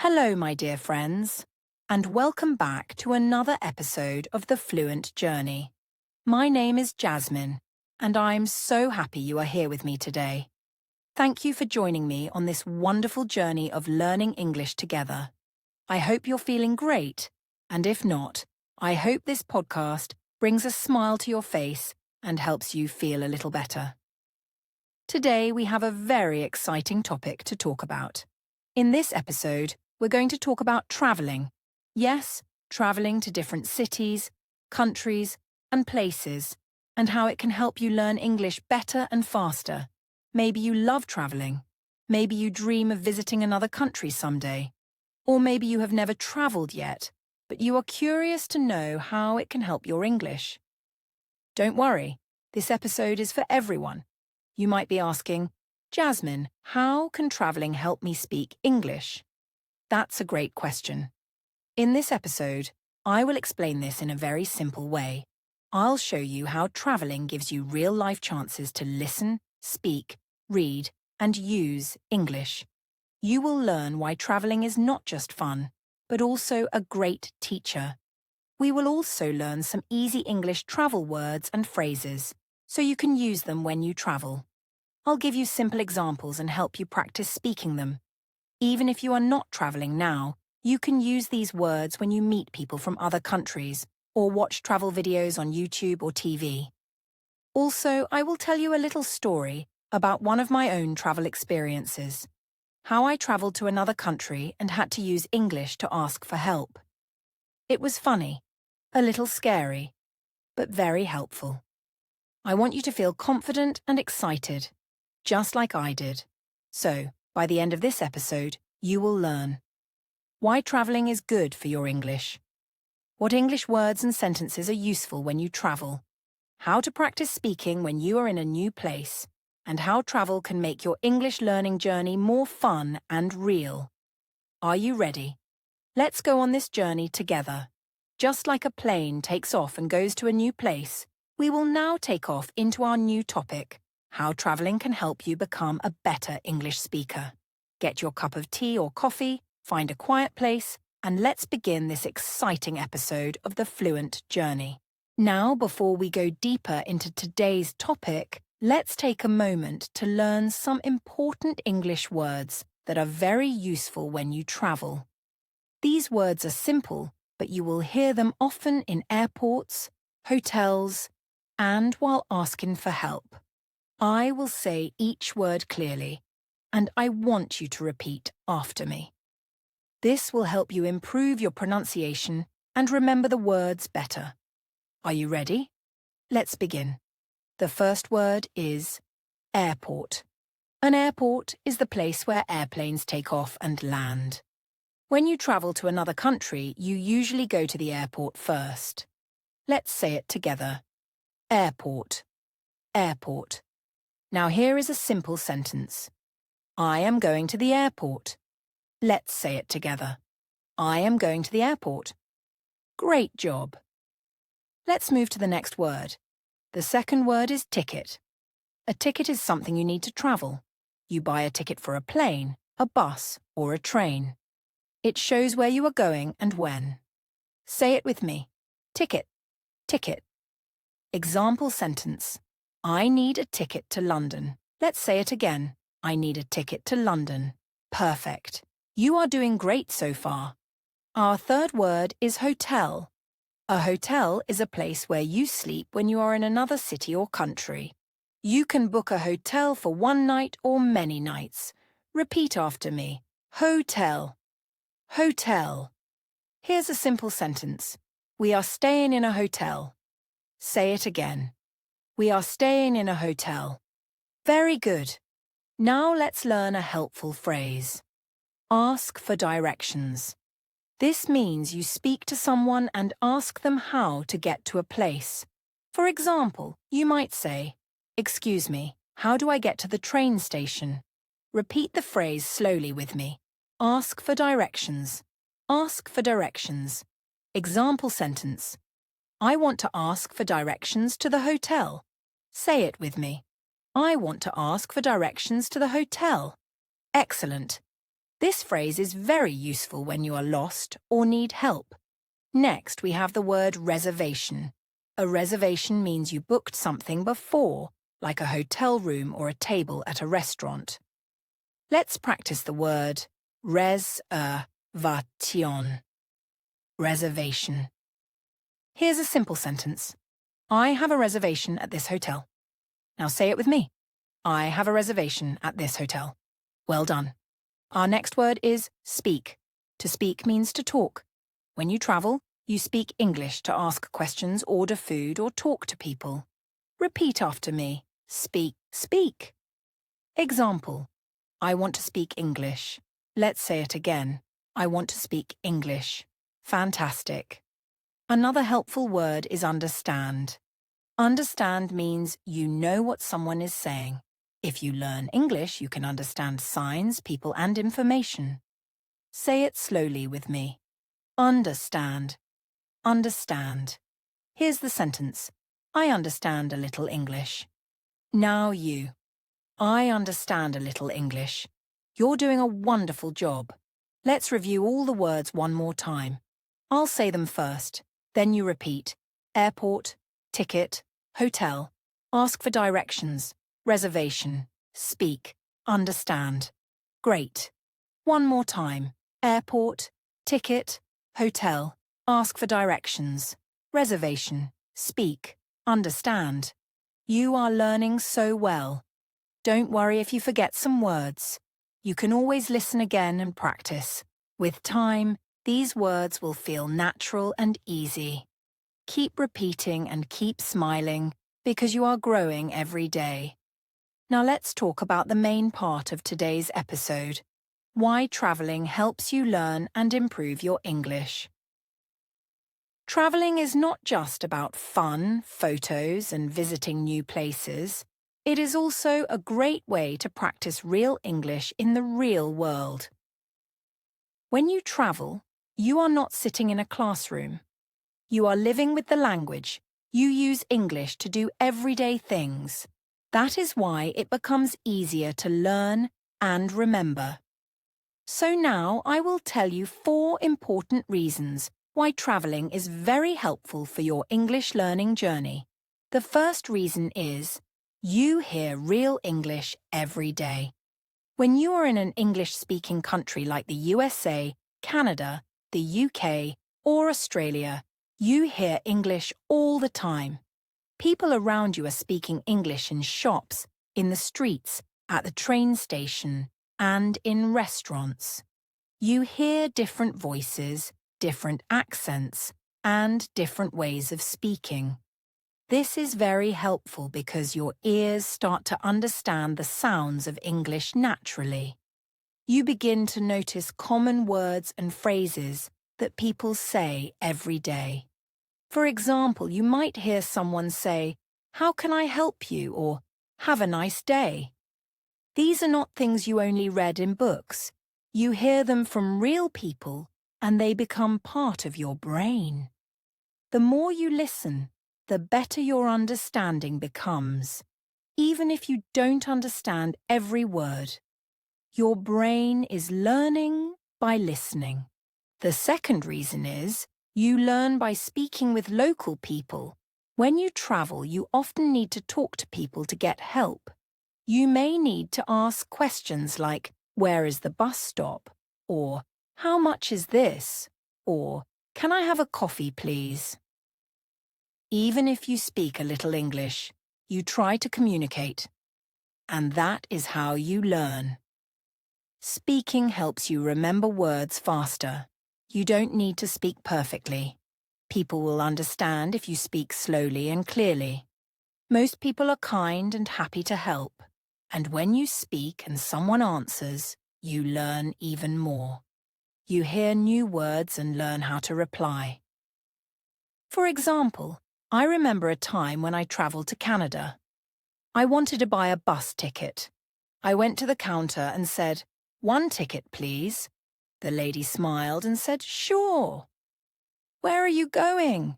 Hello, my dear friends, and welcome back to another episode of the Fluent Journey. My name is Jasmine, and I'm so happy you are here with me today. Thank you for joining me on this wonderful journey of learning English together. I hope you're feeling great, and if not, I hope this podcast brings a smile to your face and helps you feel a little better. Today we have a very exciting topic to talk about. In this episode, we're going to talk about traveling. Yes, traveling to different cities, countries, and places, and how it can help you learn English better and faster. Maybe you love traveling. Maybe you dream of visiting another country someday. Or maybe you have never traveled yet, but you are curious to know how it can help your English. Don't worry, this episode is for everyone. You might be asking, Jasmine, how can traveling help me speak English? That's a great question. In this episode, I will explain this in a very simple way. I'll show you how traveling gives you real-life chances to listen, speak, read, and use English. You will learn why traveling is not just fun, but also a great teacher. We will also learn some easy English travel words and phrases, so you can use them when you travel. I'll give you simple examples and help you practice speaking them. Even if you are not traveling now, you can use these words when you meet people from other countries or watch travel videos on YouTube or TV. Also, I will tell you a little story about one of my own travel experiences. How I traveled to another country and had to use English to ask for help. It was funny, a little scary, but very helpful. I want you to feel confident and excited, just like I did. So, by the end of this episode, you will learn why traveling is good for your English, what English words and sentences are useful when you travel, how to practice speaking when you are in a new place, and how travel can make your English learning journey more fun and real. Are you ready? Let's go on this journey together. Just like a plane takes off and goes to a new place, we will now take off into our new topic, how traveling can help you become a better English speaker. Get your cup of tea or coffee, find a quiet place, and let's begin this exciting episode of the Fluent Journey. Now, before we go deeper into today's topic, let's take a moment to learn some important English words that are very useful when you travel. These words are simple, but you will hear them often in airports, hotels, and while asking for help. I will say each word clearly, and I want you to repeat after me. This will help you improve your pronunciation and remember the words better. Are you ready? Let's begin. The first word is airport. An airport is the place where airplanes take off and land. When you travel to another country, you usually go to the airport first. Let's say it together. Airport. Airport. Now here is a simple sentence. I am going to the airport. Let's say it together. I am going to the airport. Great job. Let's move to the next word. The second word is ticket. A ticket is something you need to travel. You buy a ticket for a plane, a bus, or a train. It shows where you are going and when. Say it with me. Ticket. Ticket. Example sentence. I need a ticket to London. Let's say it again. I need a ticket to London. Perfect. You are doing great so far. Our third word is hotel. A hotel is a place where you sleep when you are in another city or country. You can book a hotel for one night or many nights. Repeat after me. Hotel. Hotel. Here's a simple sentence. We are staying in a hotel. Say it again. We are staying in a hotel. Very good. Now let's learn a helpful phrase. Ask for directions. This means you speak to someone and ask them how to get to a place. For example, you might say, "Excuse me, how do I get to the train station?" Repeat the phrase slowly with me. Ask for directions. Ask for directions. Example sentence. I want to ask for directions to the hotel. Say it with me. I want to ask for directions to the hotel. Excellent. This phrase is very useful when you are lost or need help. Next, we have the word reservation. A reservation means you booked something before, like a hotel room or a table at a restaurant. Let's practice the word reservation. Reservation. Here's a simple sentence. I have a reservation at this hotel. Now say it with me. I have a reservation at this hotel. Well done. Our next word is speak. To speak means to talk. When you travel, you speak English to ask questions, order food, or talk to people. Repeat after me. Speak, speak. Example. I want to speak English. Let's say it again. I want to speak English. Fantastic. Another helpful word is understand. Understand means you know what someone is saying. If you learn English, you can understand signs, people, and information. Say it slowly with me. Understand. Understand. Here's the sentence. I understand a little English. Now you. I understand a little English. You're doing a wonderful job. Let's review all the words one more time. I'll say them first, then you repeat. Airport, ticket, hotel, ask for directions, reservation, speak, understand. Great. One more time. Airport, ticket, hotel, ask for directions, reservation, speak, understand. You are learning so well. Don't worry if you forget some words. You can always listen again and practice. With time, these words will feel natural and easy. Keep repeating and keep smiling because you are growing every day. Now let's talk about the main part of today's episode. Why traveling helps you learn and improve your English. Traveling is not just about fun, photos, and visiting new places. It is also a great way to practice real English in the real world. When you travel, you are not sitting in a classroom. You are living with the language. You use English to do everyday things. That is why it becomes easier to learn and remember. So now I will tell you 4 important reasons why traveling is very helpful for your English learning journey. The first reason is you hear real English every day. When you are in an English-speaking country like the USA, Canada, the UK, or Australia, you hear English all the time. People around you are speaking English in shops, in the streets, at the train station, and in restaurants. You hear different voices, different accents, and different ways of speaking. This is very helpful because your ears start to understand the sounds of English naturally. You begin to notice common words and phrases that people say every day. For example, you might hear someone say, "How can I help you?" or "Have a nice day." These are not things you only read in books. You hear them from real people, and they become part of your brain. The more you listen, the better your understanding becomes, even if you don't understand every word. Your brain is learning by listening. The second reason is you learn by speaking with local people. When you travel, you often need to talk to people to get help. You may need to ask questions like, "Where is the bus stop?" or "How much is this?" or "Can I have a coffee, please?" Even if you speak a little English, you try to communicate. And that is how you learn. Speaking helps you remember words faster. You don't need to speak perfectly. People will understand if you speak slowly and clearly. Most people are kind and happy to help. And when you speak and someone answers, you learn even more. You hear new words and learn how to reply. For example, I remember a time when I travelled to Canada. I wanted to buy a bus ticket. I went to the counter and said, "1 ticket, please." The lady smiled and said, "Sure." "Where are you going?"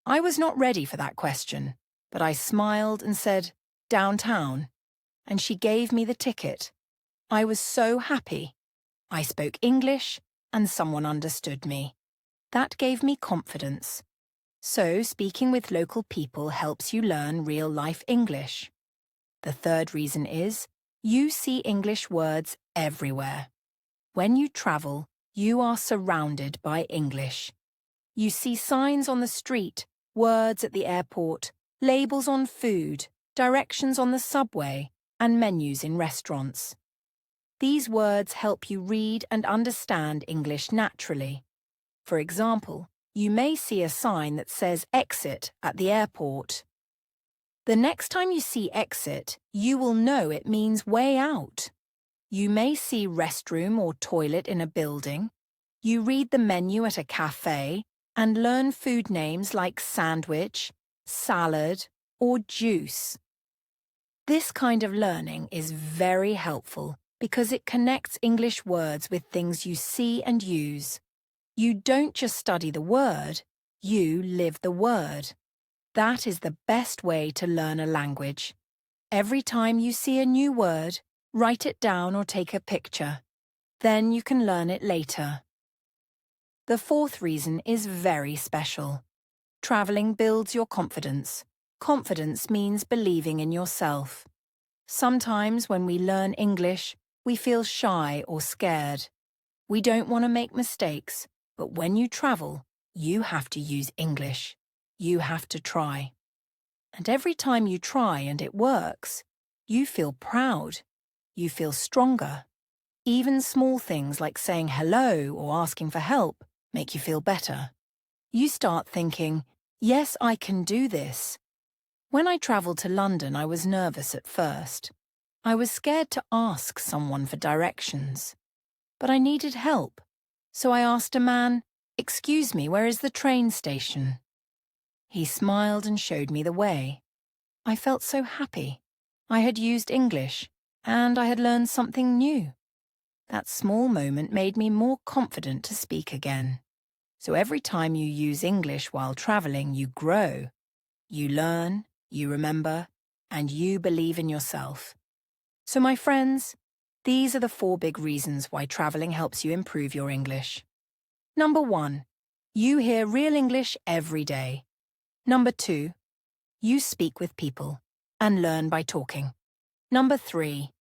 I was not ready for that question, but I smiled and said, "Downtown." And she gave me the ticket. I was so happy. I spoke English, and someone understood me. That gave me confidence. So, speaking with local people helps you learn real-life English. The third reason is, you see English words everywhere. When you travel, you are surrounded by English. You see signs on the street, words at the airport, labels on food, directions on the subway, and menus in restaurants. These words help you read and understand English naturally. For example, you may see a sign that says exit at the airport. The next time you see exit, you will know it means way out. You may see restroom or toilet in a building. You read the menu at a cafe and learn food names like sandwich, salad, or juice. This kind of learning is very helpful because it connects English words with things you see and use. You don't just study the word, you live the word. That is the best way to learn a language. Every time you see a new word, write it down or take a picture. Then you can learn it later. The fourth reason is very special. Traveling builds your confidence. Confidence means believing in yourself. Sometimes when we learn English, we feel shy or scared. We don't want to make mistakes, but when you travel, you have to use English. You have to try. And every time you try and it works, you feel proud. You feel stronger. Even small things like saying hello or asking for help make you feel better. You start thinking, yes, I can do this. When I travelled to London, I was nervous at first. I was scared to ask someone for directions. But I needed help, so I asked a man, "Excuse me, where is the train station?" He smiled and showed me the way. I felt so happy. I had used English, and I had learned something new. That small moment made me more confident to speak again. So every time you use English while travelling, you grow. You learn, you remember, and you believe in yourself. So my friends, these are the 4 big reasons why travelling helps you improve your English. Number 1, you hear real English every day. Number 2, you speak with people and learn by talking. Number 3,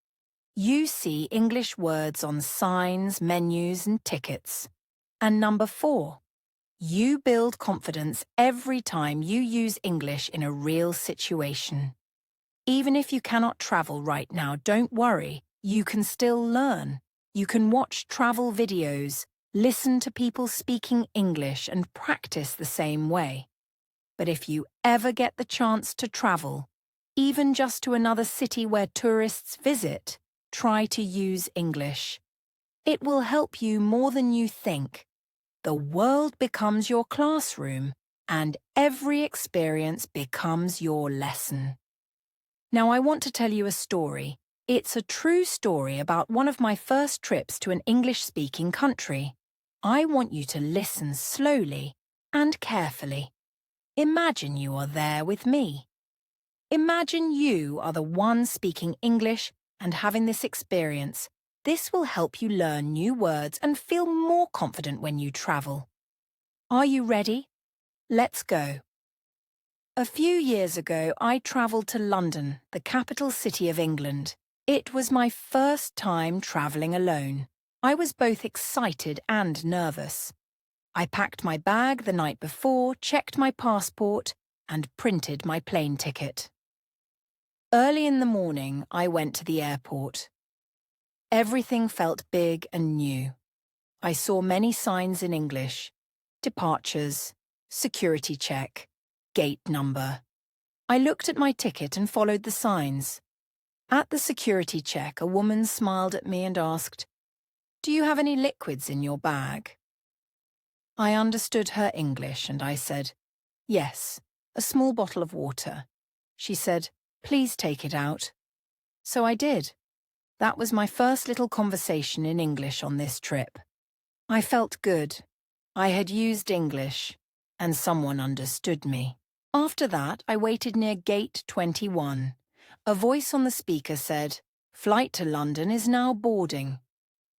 you see English words on signs, menus, and tickets. And number 4, you build confidence every time you use English in a real situation. Even if you cannot travel right now, don't worry. You can still learn. You can watch travel videos, listen to people speaking English, and practice the same way. But if you ever get the chance to travel, even just to another city where tourists visit, try to use English. It will help you more than you think. The world becomes your classroom, and every experience becomes your lesson. Now I want to tell you a story. It's a true story about one of my first trips to an English-speaking country. I want you to listen slowly and carefully. Imagine you are there with me. Imagine you are the one speaking English and having this experience. This will help you learn new words and feel more confident when you travel. Are you ready? Let's go. A few years ago, I travelled to London, the capital city of England. It was my first time travelling alone. I was both excited and nervous. I packed my bag the night before, checked my passport, and printed my plane ticket. Early in the morning, I went to the airport. Everything felt big and new. I saw many signs in English: departures, security check, gate number. I looked at my ticket and followed the signs. At the security check, a woman smiled at me and asked, "Do you have any liquids in your bag?" I understood her English and I said, "Yes, a small bottle of water." She said, "Please take it out." So I did. That was my first little conversation in English on this trip. I felt good. I had used English, and someone understood me. After that, I waited near gate 21. A voice on the speaker said, "Flight to London is now boarding."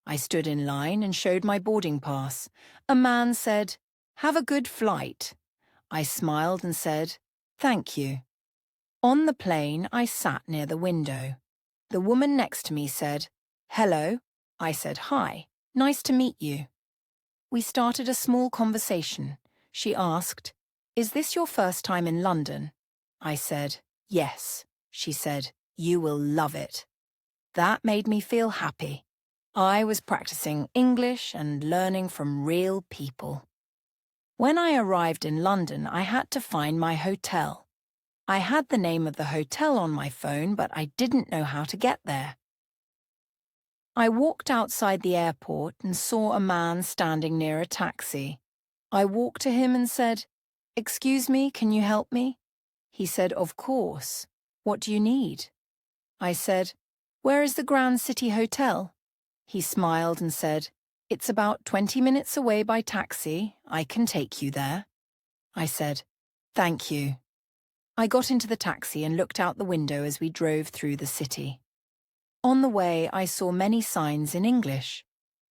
I stood in line and showed my boarding pass. A man said, "Have a good flight." I smiled and said, "Thank you." On the plane, I sat near the window. The woman next to me said, "Hello." I said, "Hi, nice to meet you." We started a small conversation. She asked, "Is this your first time in London?" I said, "Yes." She said, "You will love it." That made me feel happy. I was practicing English and learning from real people. When I arrived in London, I had to find my hotel. I had the name of the hotel on my phone, but I didn't know how to get there. I walked outside the airport and saw a man standing near a taxi. I walked to him and said, "Excuse me, can you help me?" He said, "Of course. What do you need?" I said, "Where is the Grand City Hotel?" He smiled and said, "It's about 20 minutes away by taxi. I can take you there." I said, "Thank you." I got into the taxi and looked out the window as we drove through the city. On the way, I saw many signs in English.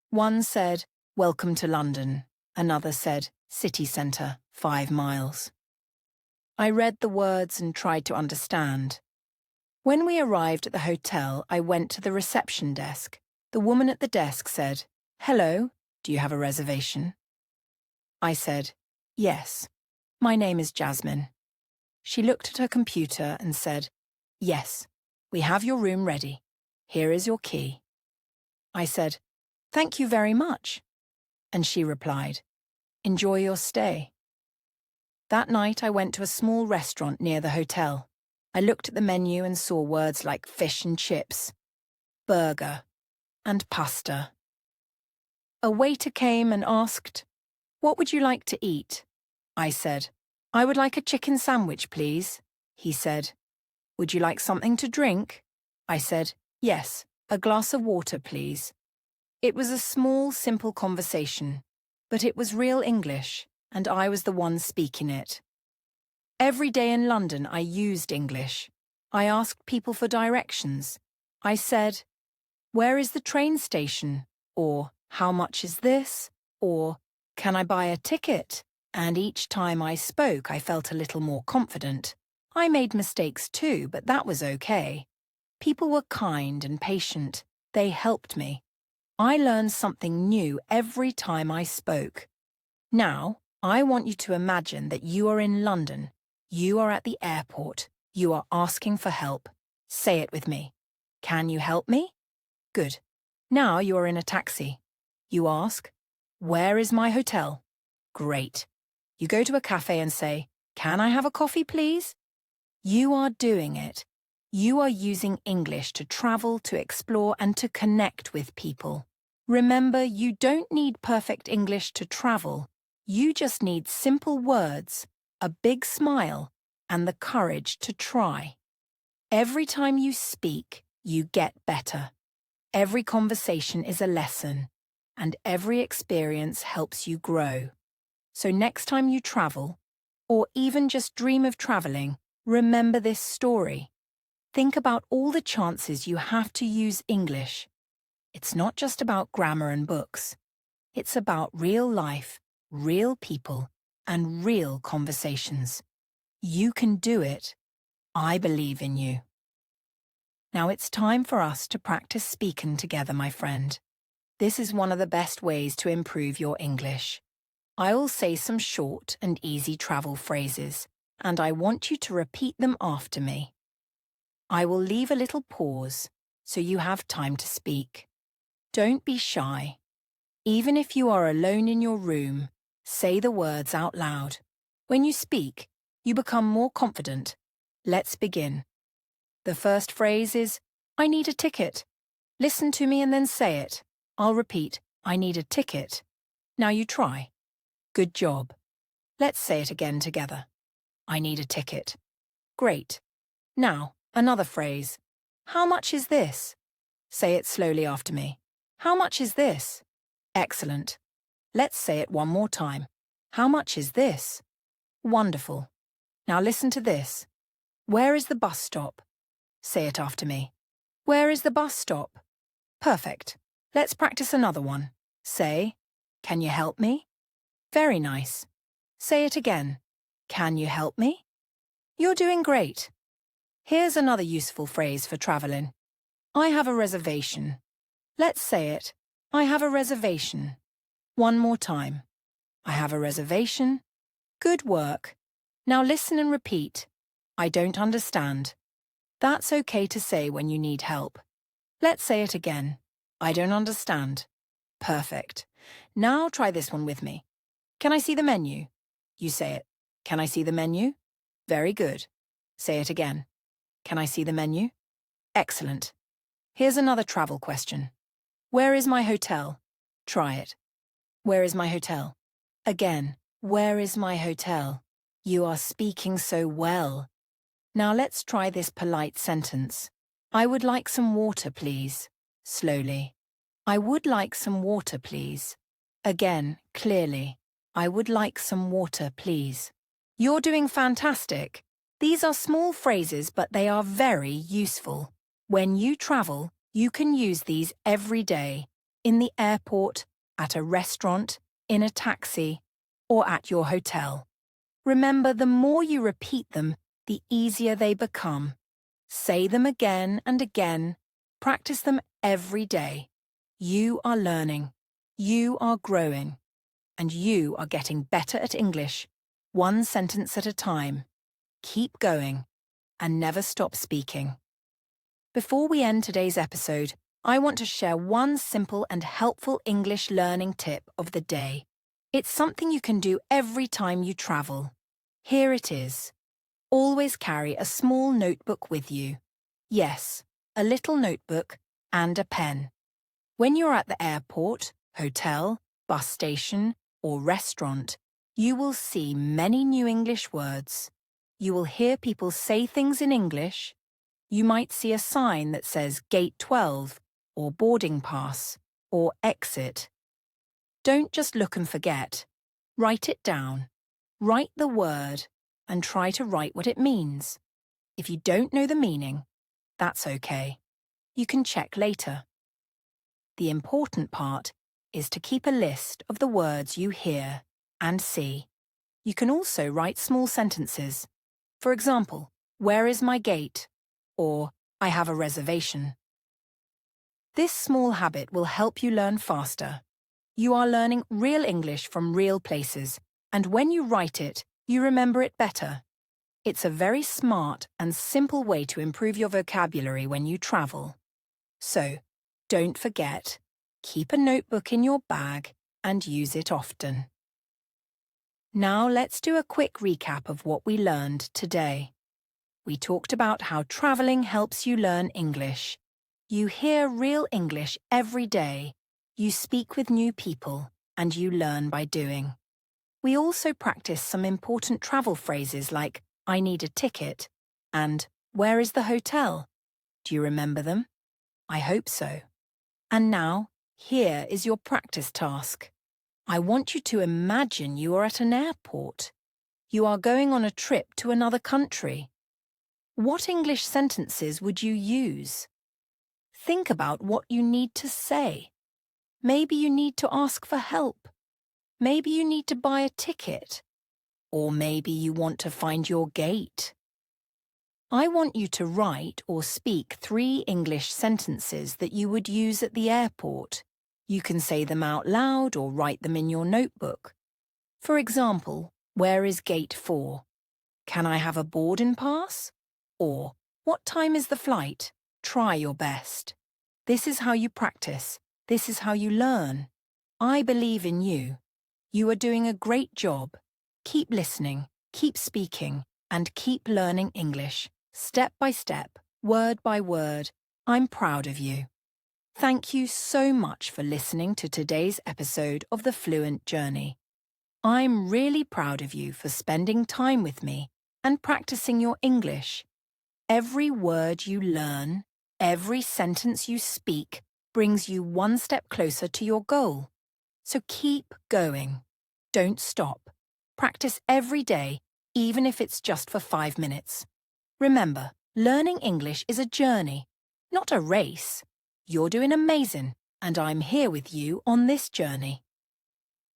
One said, "Welcome to London." Another said, "City Centre, 5 miles." I read the words and tried to understand. When we arrived at the hotel, I went to the reception desk. The woman at the desk said, "Hello, do you have a reservation?" I said, "Yes. My name is Jasmine." She looked at her computer and said, "Yes, we have your room ready. Here is your key." I said, "Thank you very much." And she replied, "Enjoy your stay." That night I went to a small restaurant near the hotel. I looked at the menu and saw words like fish and chips, burger, and pasta. A waiter came and asked, "What would you like to eat?" I said, "I would like a chicken sandwich, please." He said, "Would you like something to drink?" I said, "Yes, a glass of water, please." It was a small, simple conversation, but it was real English, and I was the one speaking it. Every day in London, I used English. I asked people for directions. I said, "Where is the train station?" Or, "How much is this?" Or, "Can I buy a ticket?" And each time I spoke, I felt a little more confident. I made mistakes too, but that was okay. People were kind and patient. They helped me. I learned something new every time I spoke. Now, I want you to imagine that you are in London. You are at the airport. You are asking for help. Say it with me. Can you help me? Good. Now you are in a taxi. You ask, "Where is my hotel?" Great. You go to a cafe and say, "Can I have a coffee, please?" You are doing it. You are using English to travel, to explore, and to connect with people. Remember, you don't need perfect English to travel. You just need simple words, a big smile, and the courage to try. Every time you speak, you get better. Every conversation is a lesson, and every experience helps you grow. So next time you travel, or even just dream of traveling, remember this story. Think about all the chances you have to use English. It's not just about grammar and books. It's about real life, real people, and real conversations. You can do it. I believe in you. Now it's time for us to practice speaking together, my friend. This is one of the best ways to improve your English. I will say some short and easy travel phrases, and I want you to repeat them after me. I will leave a little pause so you have time to speak. Don't be shy. Even if you are alone in your room, say the words out loud. When you speak, you become more confident. Let's begin. The first phrase is, "I need a ticket." Listen to me and then say it. I'll repeat, "I need a ticket." Now you try. Good job. Let's say it again together. I need a ticket. Great. Now, another phrase. How much is this? Say it slowly after me. How much is this? Excellent. Let's say it one more time. How much is this? Wonderful. Now listen to this. Where is the bus stop? Say it after me. Where is the bus stop? Perfect. Let's practice another one. Say, "Can you help me?" Very nice. Say it again. "Can you help me?" You're doing great. Here's another useful phrase for traveling. I have a reservation. Let's say it. I have a reservation. One more time. I have a reservation. Good work. Now listen and repeat. I don't understand. That's okay to say when you need help. Let's say it again. I don't understand. Perfect. Now try this one with me. Can I see the menu? You say it. Can I see the menu? Very good. Say it again. Can I see the menu? Excellent. Here's another travel question. Where is my hotel? Try it. Where is my hotel? Again, where is my hotel? You are speaking so well. Now let's try this polite sentence. I would like some water, please. Slowly. I would like some water, please. Again, clearly. I would like some water, please. You're doing fantastic. These are small phrases, but they are very useful. When you travel, you can use these every day, in the airport, at a restaurant, in a taxi, or at your hotel. Remember, the more you repeat them, the easier they become. Say them again and again. Practice them every day. You are learning. You are growing. And you are getting better at English, one sentence at a time. Keep going and never stop speaking. Before we end today's episode, I want to share one simple and helpful English learning tip of the day. It's something you can do every time you travel. Here it is. Always carry a small notebook with you. Yes, a little notebook and a pen. When you're at the airport, hotel, bus station, or restaurant, you will see many new English words. You will hear people say things in English. You might see a sign that says Gate 12, or boarding pass, or exit. Don't just look and forget. Write it down. Write the word and try to write what it means. If you don't know the meaning, that's okay. You can check later. The important part is to keep a list of the words you hear and see. You can also write small sentences. For example, where is my gate? Or I have a reservation. This small habit will help you learn faster. You are learning real English from real places, and when you write it, you remember it better. It's a very smart and simple way to improve your vocabulary when you travel. So, don't forget, keep a notebook in your bag and use it often. Now let's do a quick recap of what we learned today. We talked about how traveling helps you learn English. You hear real English every day. You speak with new people, and you learn by doing. We also practiced some important travel phrases like, I need a ticket, and where is the hotel? Do you remember them? I hope so. And now, here is your practice task. I want you to imagine you are at an airport. You are going on a trip to another country. What English sentences would you use? Think about what you need to say. Maybe you need to ask for help. Maybe you need to buy a ticket. Or maybe you want to find your gate. I want you to write or speak 3 English sentences that you would use at the airport. You can say them out loud or write them in your notebook. For example, where is gate 4? Can I have a boarding pass? Or, what time is the flight? Try your best. This is how you practice. This is how you learn. I believe in you. You are doing a great job. Keep listening, keep speaking, and keep learning English, step by step, word by word. I'm proud of you. Thank you so much for listening to today's episode of the Fluent Journey. I'm really proud of you for spending time with me and practicing your English. Every word you learn, every sentence you speak brings you one step closer to your goal. So keep going. Don't stop. Practice every day, even if it's just for 5 minutes. Remember, learning English is a journey, not a race. You're doing amazing. and I'm here with you on this journey.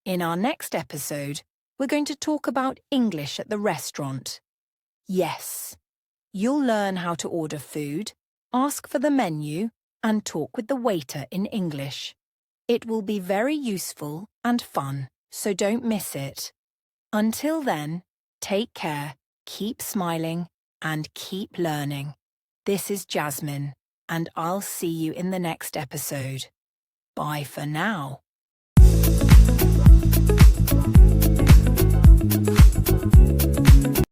In our next episode, we're going to talk about English at the restaurant. Yes, you'll learn how to order food, ask for the menu, and talk with the waiter in English. It will be very useful and fun, so don't miss it. Until then, take care, keep smiling, and keep learning. This is Jasmine, and I'll see you in the next episode. Bye for now.